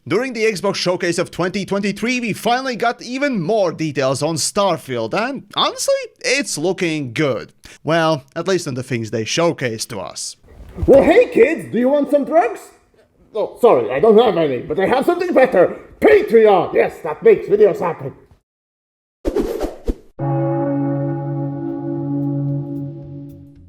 During the Xbox Showcase of 2023, we finally got even more details on Starfield, and honestly, it's looking good. Well, at least on the things they showcased to us. Well, hey kids, do you want some drugs? Oh, sorry, I don't have any, but I have something better. Patreon! Yes, that makes videos happen.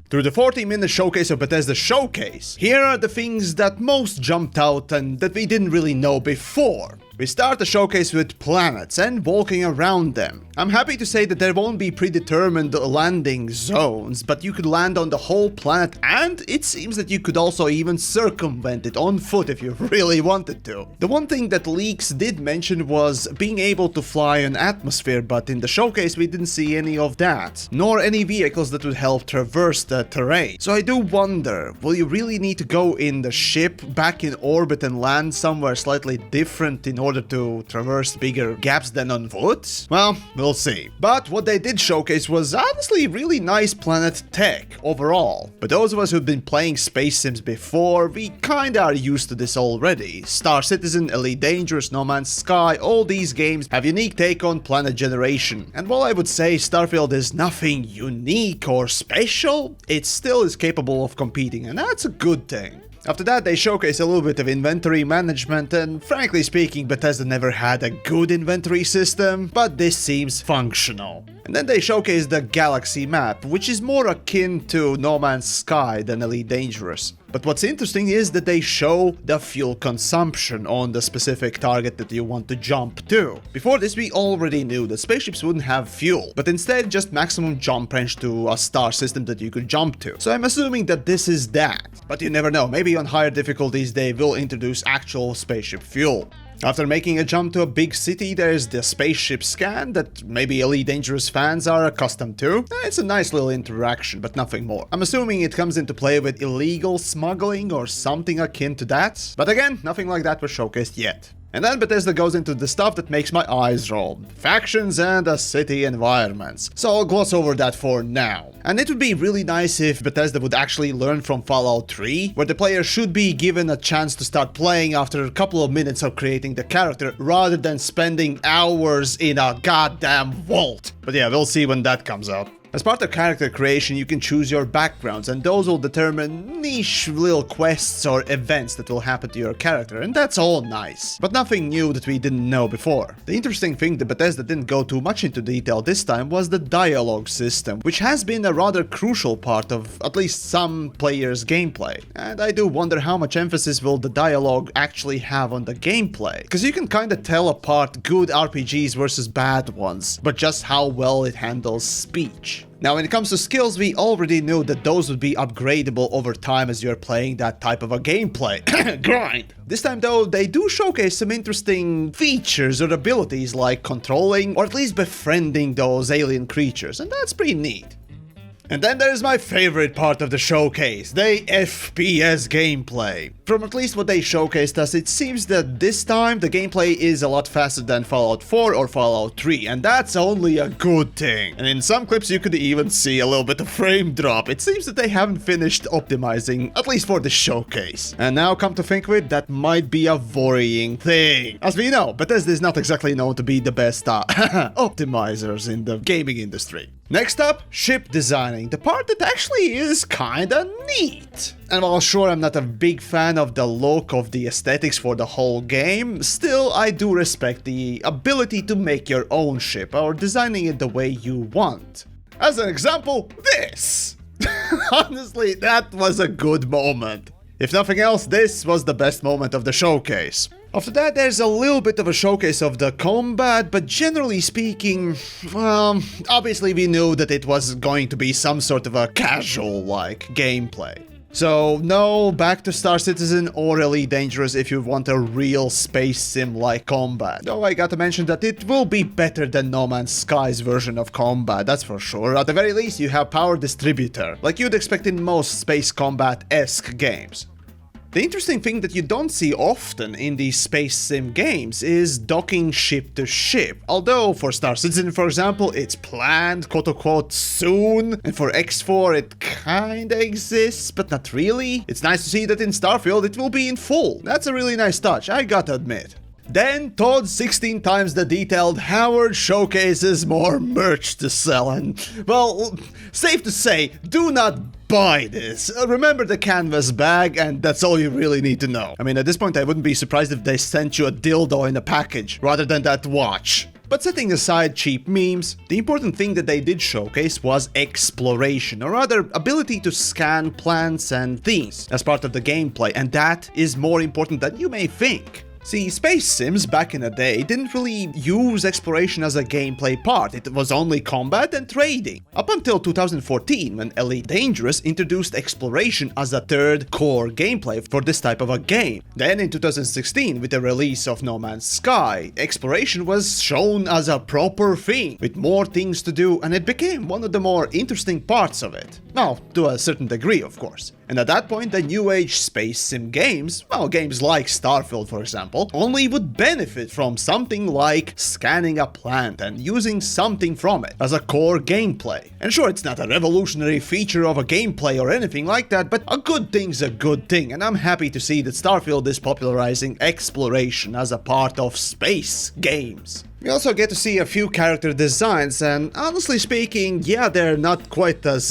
Through the 40-minute showcase of Bethesda Showcase, here are the things that most jumped out and that we didn't really know before. We start the showcase with planets and walking around them. I'm happy to say that there won't be predetermined landing zones, but you could land on the whole planet, and it seems that you could also even circumvent it on foot if you really wanted to. The one thing that leaks did mention was being able to fly an atmosphere, but in the showcase we didn't see any of that, nor any vehicles that would help traverse the terrain. So I do wonder, will you really need to go in the ship back in orbit and land somewhere slightly different in order to traverse bigger gaps than on foot? Well, we'll see. But what they did showcase was honestly really nice planet tech overall. But those of us who've been playing space sims before, we kinda are used to this already. Star Citizen, Elite Dangerous, No Man's Sky, all these games have unique take on planet generation. And while I would say Starfield is nothing unique or special, it still is capable of competing, and that's a good thing. After that, they showcase a little bit of inventory management, and frankly speaking, Bethesda never had a good inventory system, but this seems functional. And then they showcase the galaxy map, which is more akin to No Man's Sky than Elite Dangerous. But what's interesting is that they show the fuel consumption on the specific target that you want to jump to. Before this, we already knew that spaceships wouldn't have fuel, but instead just maximum jump range to a star system that you could jump to. So I'm assuming that this is that. But you never know, maybe on higher difficulties they will introduce actual spaceship fuel. After making a jump to a big city, there's the spaceship scan that maybe Elite Dangerous fans are accustomed to. It's a nice little interaction, but nothing more. I'm assuming it comes into play with illegal smuggling or something akin to that. But again, nothing like that was showcased yet. And then Bethesda goes into the stuff that makes my eyes roll. Factions and the city environments. So I'll gloss over that for now. And it would be really nice if Bethesda would actually learn from Fallout 3, where the player should be given a chance to start playing after a couple of minutes of creating the character, rather than spending hours in a goddamn vault. But yeah, we'll see when that comes out. As part of character creation, you can choose your backgrounds, and those will determine niche little quests or events that will happen to your character, and that's all nice. But nothing new that we didn't know before. The interesting thing that Bethesda didn't go too much into detail this time was the dialogue system, which has been a rather crucial part of at least some players' gameplay. And I do wonder how much emphasis will the dialogue actually have on the gameplay, because you can kinda tell apart good RPGs versus bad ones, but just how well it handles speech. Now, when it comes to skills, we already knew that those would be upgradable over time as you're playing that type of a gameplay grind. This time though, they do showcase some interesting features or abilities like controlling or at least befriending those alien creatures, and that's pretty neat. And then there's my favorite part of the showcase, the FPS gameplay. From at least what they showcased us, it seems that this time the gameplay is a lot faster than Fallout 4 or Fallout 3, and that's only a good thing. And in some clips you could even see a little bit of frame drop. It seems that they haven't finished optimizing, at least for the showcase. And now come to think of it, that might be a worrying thing. As we know, Bethesda is not exactly known to be the best optimizers in the gaming industry. Next up, ship designing, the part that actually is kinda neat. And while sure I'm not a big fan of the look of the aesthetics for the whole game, still I do respect the ability to make your own ship or designing it the way you want. As an example, this! Honestly, that was a good moment. If nothing else, this was the best moment of the showcase. After that, there's a little bit of a showcase of the combat, but generally speaking, well, obviously we knew that it was going to be some sort of a casual-like gameplay. So, no back to Star Citizen or Elite Dangerous if you want a real space sim-like combat. Though I gotta mention that it will be better than No Man's Sky's version of combat, that's for sure. At the very least, you have power distributor, like you'd expect in most space combat-esque games. The interesting thing that you don't see often in these space sim games is docking ship to ship. Although for Star Citizen, for example, it's planned, quote-unquote, soon. And for X4, it kinda exists, but not really. It's nice to see that in Starfield it will be in full. That's a really nice touch, I gotta admit. Then Todd's 16 times the detailed Howard showcases more merch to sell, and, well, safe to say, do not buy this. Remember the canvas bag, and that's all you really need to know. I mean, at this point I wouldn't be surprised if they sent you a dildo in a package, rather than that watch. But setting aside cheap memes, the important thing that they did showcase was exploration, or rather, ability to scan plants and things as part of the gameplay, and that is more important than you may think. See, space sims back in the day didn't really use exploration as a gameplay part, it was only combat and trading. Up until 2014, when Elite Dangerous introduced exploration as a third core gameplay for this type of a game. Then in 2016, with the release of No Man's Sky, exploration was shown as a proper thing, with more things to do, and it became one of the more interesting parts of it. Well, to a certain degree, of course. And at that point, the new age space sim games, well, games like Starfield for example, only would benefit from something like scanning a plant and using something from it as a core gameplay. And sure, it's not a revolutionary feature of a gameplay or anything like that, but a good thing's a good thing, and I'm happy to see that Starfield is popularizing exploration as a part of space games. We also get to see a few character designs, and honestly speaking, yeah, they're not quite as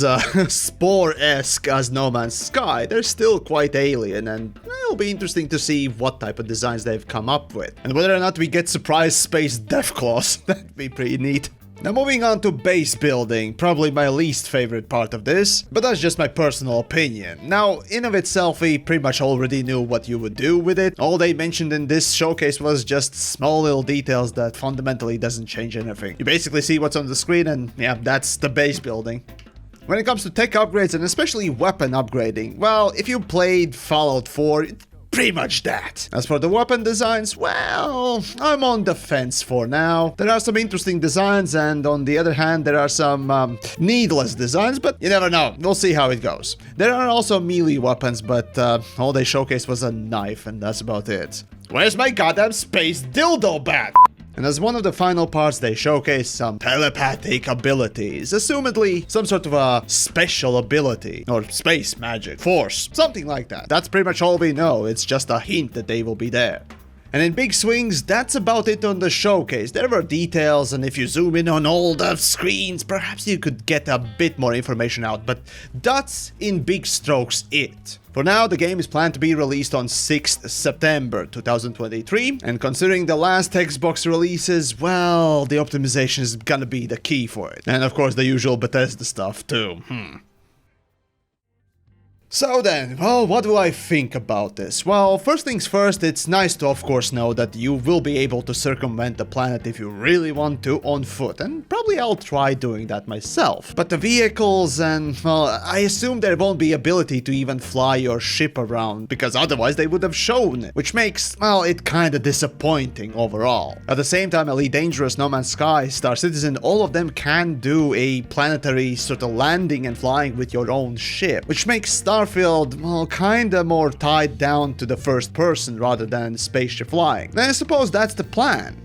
Spore-esque as No Man's Sky. They're still quite alien, and it'll be interesting to see what type of designs they've come up with. And whether or not we get surprise space deathclaws, that'd be pretty neat. Now moving on to base building, probably my least favorite part of this, but that's just my personal opinion. Now, in of itself, we pretty much already knew what you would do with it. All they mentioned in this showcase was just small little details that fundamentally doesn't change anything. You basically see what's on the screen and yeah, that's the base building. When it comes to tech upgrades and especially weapon upgrading, well, if you played Fallout 4, pretty much that. As for the weapon designs, well, I'm on the fence for now. There are some interesting designs, and on the other hand, there are some needless designs, but you never know. We'll see how it goes. There are also melee weapons, but all they showcased was a knife, and that's about it. Where's my goddamn space dildo bat? And as one of the final parts, they showcase some telepathic abilities, assumedly some sort of a special ability, or space magic, force, something like that. That's pretty much all we know, it's just a hint that they will be there. And in big swings, that's about it on the showcase. There were details, and if you zoom in on all the screens, perhaps you could get a bit more information out, but that's in big strokes it. For now, the game is planned to be released on 6th September 2023, and considering the last Xbox releases, well, the optimization is gonna be the key for it. And of course, the usual Bethesda stuff too. So then, well, what do I think about this? Well, first things first, it's nice to of course know that you will be able to circumvent the planet if you really want to on foot, and probably I'll try doing that myself. But the vehicles and, well, I assume there won't be ability to even fly your ship around, because otherwise they would have shown it, which makes, well, it kinda disappointing overall. At the same time, Elite Dangerous, No Man's Sky, Star Citizen, all of them can do a planetary sort of landing and flying with your own ship, which makes Starfield, well, kinda more tied down to the first person rather than spaceship flying. And I suppose that's the plan.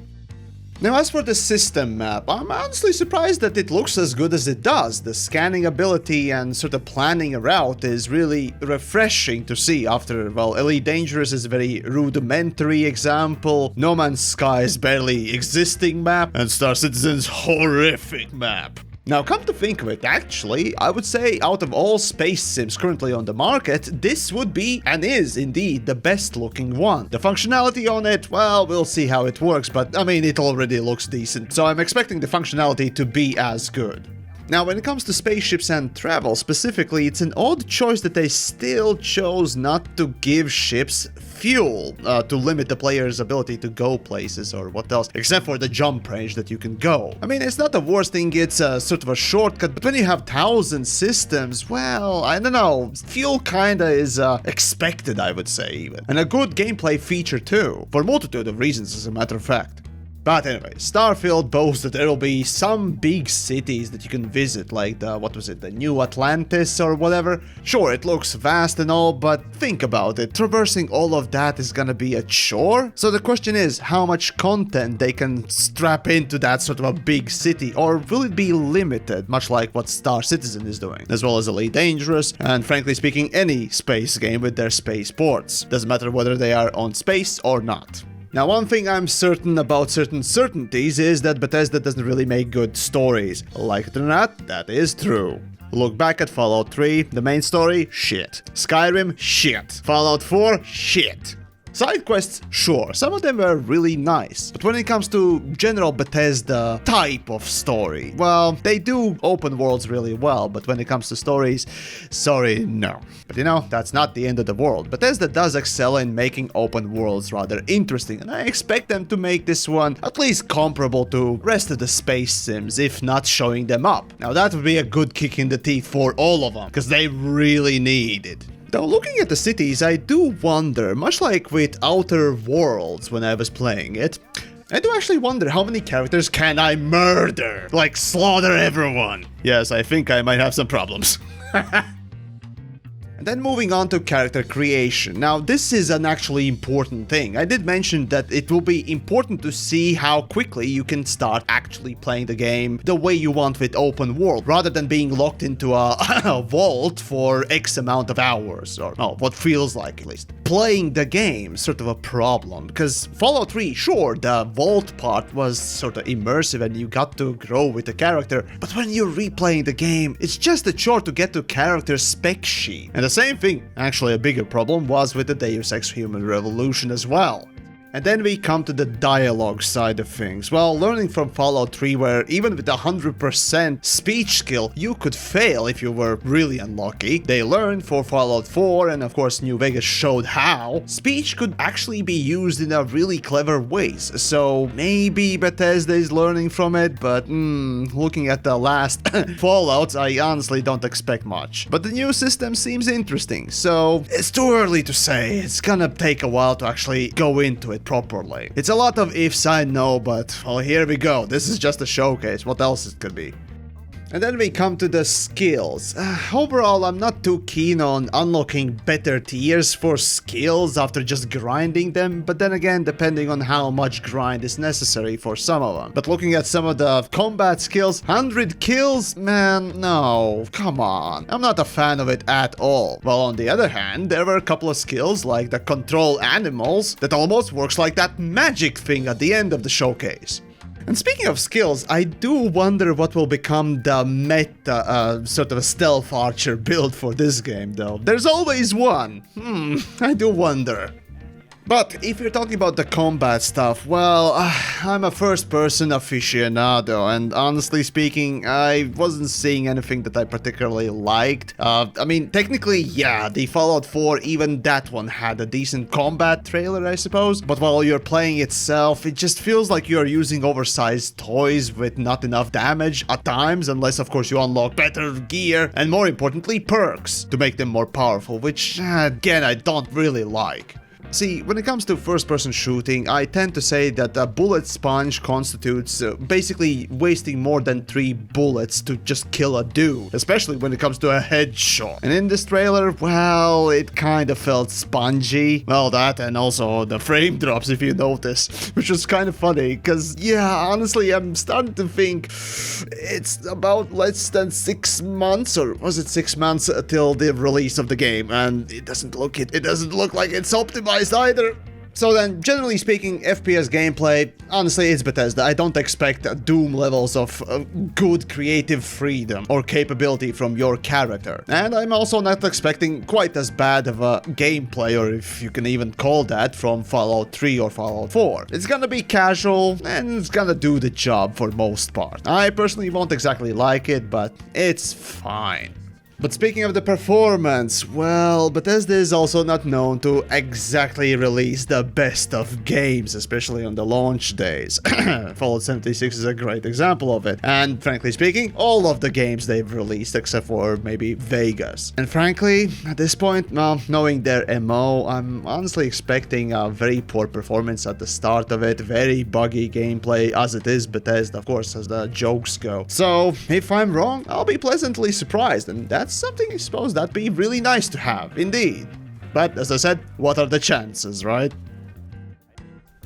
Now, as for the system map, I'm honestly surprised that it looks as good as it does. The scanning ability and sort of planning a route is really refreshing to see after, well, Elite Dangerous is a very rudimentary example, No Man's Sky's barely existing map, and Star Citizen's horrific map. Now, come to think of it, actually, I would say out of all space sims currently on the market, this would be, and is indeed, the best looking one. The functionality on it, well, we'll see how it works, but I mean, it already looks decent, so I'm expecting the functionality to be as good. Now, when it comes to spaceships and travel specifically, it's an odd choice that they still chose not to give ships fuel to limit the player's ability to go places or what else, except for the jump range that you can go. I mean, it's not the worst thing, it's a sort of a shortcut, but when you have 1,000 systems, well, I don't know, fuel kinda is expected, I would say even. And a good gameplay feature too, for a multitude of reasons as a matter of fact. But anyway, Starfield boasts that there will be some big cities that you can visit, like the, what was it, the New Atlantis or whatever. Sure, it looks vast and all, but think about it, traversing all of that is gonna be a chore? So the question is, how much content they can strap into that sort of a big city, or will it be limited, much like what Star Citizen is doing, as well as Elite Dangerous, and frankly speaking, any space game with their space ports. Doesn't matter whether they are on space or not. Now, one thing I'm certain about certain certainties is that Bethesda doesn't really make good stories. Like it or not, that is true. Look back at Fallout 3, the main story, shit. Skyrim, shit. Fallout 4, shit. Side quests, sure, some of them were really nice, but when it comes to general Bethesda type of story, well, they do open worlds really well, but when it comes to stories, sorry, no. But you know, that's not the end of the world. Bethesda does excel in making open worlds rather interesting, and I expect them to make this one at least comparable to rest of the space sims, if not showing them up. Now that would be a good kick in the teeth for all of them, because they really need it. Though looking at the cities, I do wonder, much like with Outer Worlds when I was playing it, I do actually wonder how many characters can I murder? Like slaughter everyone. Yes, I think I might have some problems. And then moving on to character creation. Now, this is an actually important thing. I did mention that it will be important to see how quickly you can start actually playing the game the way you want with open world, rather than being locked into a vault for X amount of hours, or no, what feels like at least. Playing the game sort of a problem, because Fallout 3, sure, the vault part was sort of immersive and you got to grow with the character, but when you're replaying the game, it's just a chore to get to character spec sheet. And the same thing, actually a bigger problem, was with the Deus Ex Human Revolution as well. And then we come to the dialogue side of things. Well, learning from Fallout 3, where even with 100% speech skill, you could fail if you were really unlucky. They learned for Fallout 4, and of course New Vegas showed how, speech could actually be used in a really clever ways. So maybe Bethesda is learning from it, but looking at the last Fallouts, I honestly don't expect much. But the new system seems interesting, so it's too early to say. It's gonna take a while to actually go into it properly. It's a lot of ifs, I know, but well, here we go. This is just a showcase. What else it could be? And then we come to the skills. Overall, I'm not too keen on unlocking better tiers for skills after just grinding them, but then again, depending on how much grind is necessary for some of them. But looking at some of the combat skills, 100 kills? Man, no, come on. I'm not a fan of it at all. Well, on the other hand, there were a couple of skills like the control animals that almost works like that magic thing at the end of the showcase. And speaking of skills, I do wonder what will become the meta, sort of a stealth archer build for this game, though. There's always one. I do wonder. But if you're talking about the combat stuff, well, I'm a first-person aficionado, and honestly speaking, I wasn't seeing anything that I particularly liked. I mean, technically, yeah, the Fallout 4, even that one had a decent combat trailer, I suppose. But while you're playing itself, it just feels like you're using oversized toys with not enough damage at times, unless, of course, you unlock better gear and, more importantly, perks to make them more powerful, which, again, I don't really like. See, when it comes to first-person shooting, I tend to say that a bullet sponge constitutes basically wasting more than 3 bullets to just kill a dude, especially when it comes to a headshot. And in this trailer, well, it kind of felt spongy. Well, that and also the frame drops, if you notice, which was kind of funny, because, yeah, honestly, I'm starting to think it's about less than 6 months, or was it 6 months till the release of the game, and it doesn't look like it's optimized either. So then, generally speaking, FPS gameplay, honestly, it's Bethesda. I don't expect Doom levels of good creative freedom or capability from your character. And I'm also not expecting quite as bad of a gameplay, or if you can even call that, from Fallout 3 or Fallout 4. It's gonna be casual, and it's gonna do the job for most part. I personally won't exactly like it, but it's fine. But speaking of the performance, well, Bethesda is also not known to exactly release the best of games, especially on the launch days. Fallout 76 is a great example of it. And frankly speaking, all of the games they've released except for maybe Vegas. And frankly, at this point, well, knowing their MO, I'm honestly expecting a very poor performance at the start of it, very buggy gameplay, as it is Bethesda, of course, as the jokes go. So, if I'm wrong, I'll be pleasantly surprised, and that's something I suppose that'd be really nice to have, indeed. But as I said, what are the chances, right?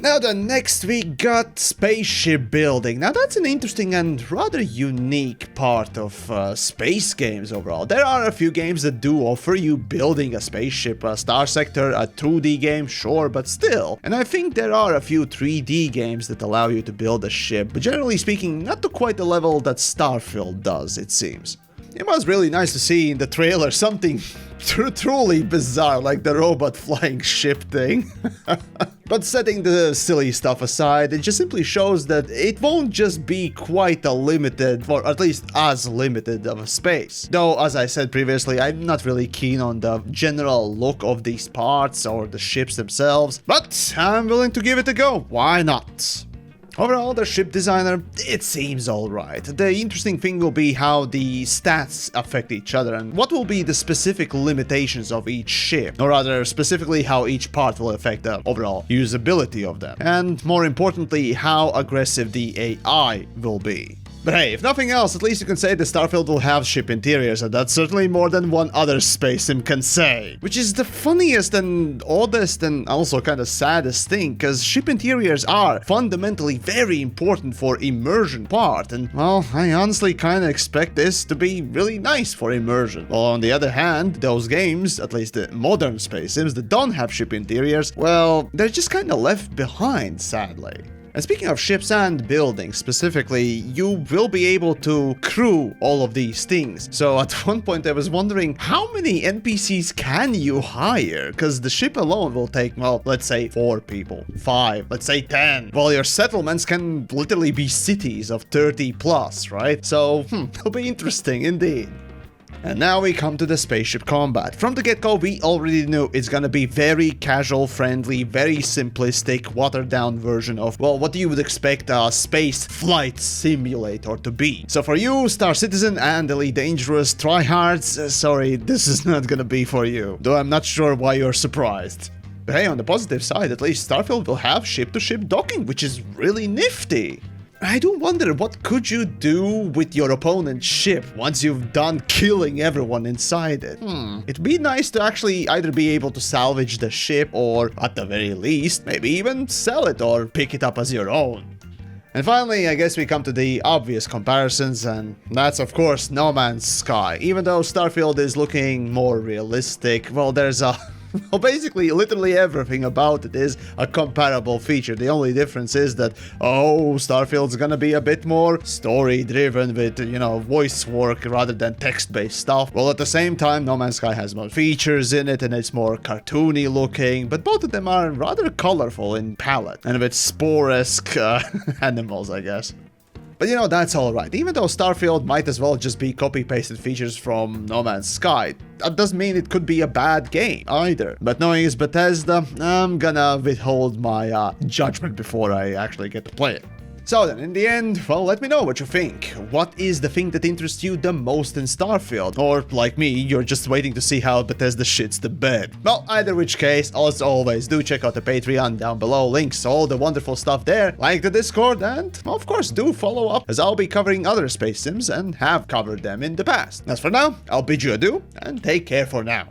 Now then, next we got spaceship building. Now that's an interesting and rather unique part of space games overall. There are a few games that do offer you building a spaceship, a Star Sector, a 2D game, sure, but still. And I think there are a few 3D games that allow you to build a ship, but generally speaking, not to quite the level that Starfield does, it seems. It was really nice to see in the trailer something truly bizarre, like the robot flying ship thing. But setting the silly stuff aside, it just simply shows that it won't just be quite a limited, or at least as limited of a space. Though, as I said previously, I'm not really keen on the general look of these parts or the ships themselves, but I'm willing to give it a go. Why not? Overall, the ship designer, it seems alright. The interesting thing will be how the stats affect each other and what will be the specific limitations of each ship, or rather specifically how each part will affect the overall usability of them. And more importantly, how aggressive the AI will be. But hey, if nothing else, at least you can say that Starfield will have ship interiors, and that's certainly more than one other space sim can say. Which is the funniest and oddest and also kind of saddest thing, cause ship interiors are fundamentally very important for immersion part, and well, I honestly kinda expect this to be really nice for immersion. While on the other hand, those games, at least the modern space sims that don't have ship interiors, well, they're just kinda left behind, sadly. And speaking of ships and buildings specifically, you will be able to crew all of these things. So at one point I was wondering, how many NPCs can you hire? Because the ship alone will take, well, let's say 4 people, 5, let's say 10. While your settlements can literally be cities of 30 plus, right? So, it'll be interesting indeed. And now we come to the spaceship combat. From the get-go, we already knew it's gonna be very casual-friendly, very simplistic, watered-down version of, well, what you would expect a space flight simulator to be. So for you, Star Citizen and Elite Dangerous tryhards, sorry, this is not gonna be for you. Though I'm not sure why you're surprised. But hey, on the positive side, at least Starfield will have ship-to-ship docking, which is really nifty. I do wonder, what could you do with your opponent's ship once you've done killing everyone inside it? It'd be nice to actually either be able to salvage the ship or, at the very least, maybe even sell it or pick it up as your own. And finally, I guess we come to the obvious comparisons, and that's of course No Man's Sky. Even though Starfield is looking more realistic, well, there's a... well, basically, literally everything about it is a comparable feature. The only difference is that, oh, Starfield's gonna be a bit more story-driven with, you know, voice work rather than text-based stuff. Well, at the same time, No Man's Sky has more features in it and it's more cartoony looking, but both of them are rather colorful in palette and with spore-esque animals, I guess. But you know, that's alright. Even though Starfield might as well just be copy-pasted features from No Man's Sky, that doesn't mean it could be a bad game either. But knowing it's Bethesda, I'm gonna withhold my judgment before I actually get to play it. So then, in the end, well, let me know what you think. What is the thing that interests you the most in Starfield? Or, like me, you're just waiting to see how Bethesda shits the bed. Well, either which case, as always, do check out the Patreon down below, links, all the wonderful stuff there, like the Discord, and, of course, do follow up, as I'll be covering other space sims and have covered them in the past. As for now, I'll bid you adieu, and take care for now.